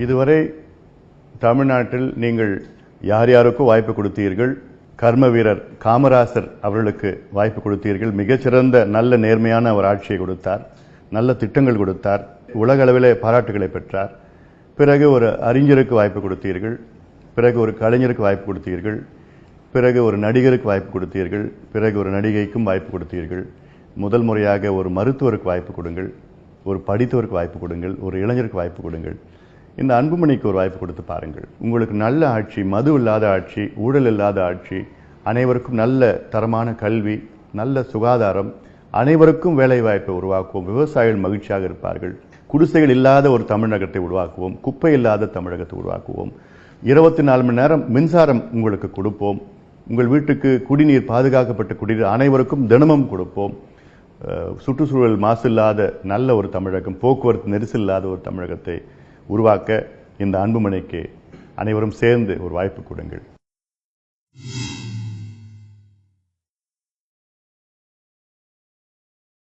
இதுவரை தமிழ்நாட்டில் நீங்கள் யார் யாருக்கும் வாய்ப்பு கொடுத்தீர்கள்? கர்ம வீரர் காமராசர் அவர்களுக்கு வாய்ப்பு கொடுத்தீர்கள். மிகச்சிறந்த நல்ல நேர்மையான ஒரு ஆட்சியை கொடுத்தார், நல்ல திட்டங்கள் கொடுத்தார், உலக அளவிலே பாராட்டுகளை பெற்றார். பிறகு ஒரு அறிஞருக்கு வாய்ப்பு கொடுத்தீர்கள், பிறகு ஒரு கலைஞருக்கு வாய்ப்பு கொடுத்தீர்கள், பிறகு ஒரு நடிகருக்கு வாய்ப்பு கொடுத்தீர்கள், பிறகு ஒரு நடிகைக்கும் வாய்ப்பு கொடுத்தீர்கள். முதல் முறையாக ஒரு மருத்துவருக்கு வாய்ப்பு கொடுங்கள், ஒரு படித்தவருக்கு வாய்ப்பு கொடுங்கள், ஒரு இளைஞருக்கு வாய்ப்பு கொடுங்கள். இந்த அன்புமணிக்கு ஒரு வாய்ப்பு கொடுத்து பாருங்கள். உங்களுக்கு நல்ல ஆட்சி, மது இல்லாத ஆட்சி, ஊழல் இல்லாத ஆட்சி, அனைவருக்கும் நல்ல தரமான கல்வி, நல்ல சுகாதாரம், அனைவருக்கும் வேலை வாய்ப்பை உருவாக்குவோம். விவசாயிகள் மகிழ்ச்சியாக இருப்பார்கள். குடிசைகள் இல்லாத ஒரு தமிழகத்தை உருவாக்குவோம். குப்பை இல்லாத தமிழகத்தை உருவாக்குவோம். 24 மணி நேரம் மின்சாரம் உங்களுக்கு கொடுப்போம். உங்கள் வீட்டுக்கு குடிநீர், பாதுகாக்கப்பட்ட குடிநீர் அனைவருக்கும் தினமும் கொடுப்போம். சுற்றுச்சூழல் மாசு இல்லாத நல்ல ஒரு தமிழகம், போக்குவரத்து நெரிசல் இல்லாத ஒரு தமிழகத்தை உருவாக்க இந்த அன்புமணிக்கு அனைவரும் சேர்ந்து ஒரு வாய்ப்பு கொடுங்கள்.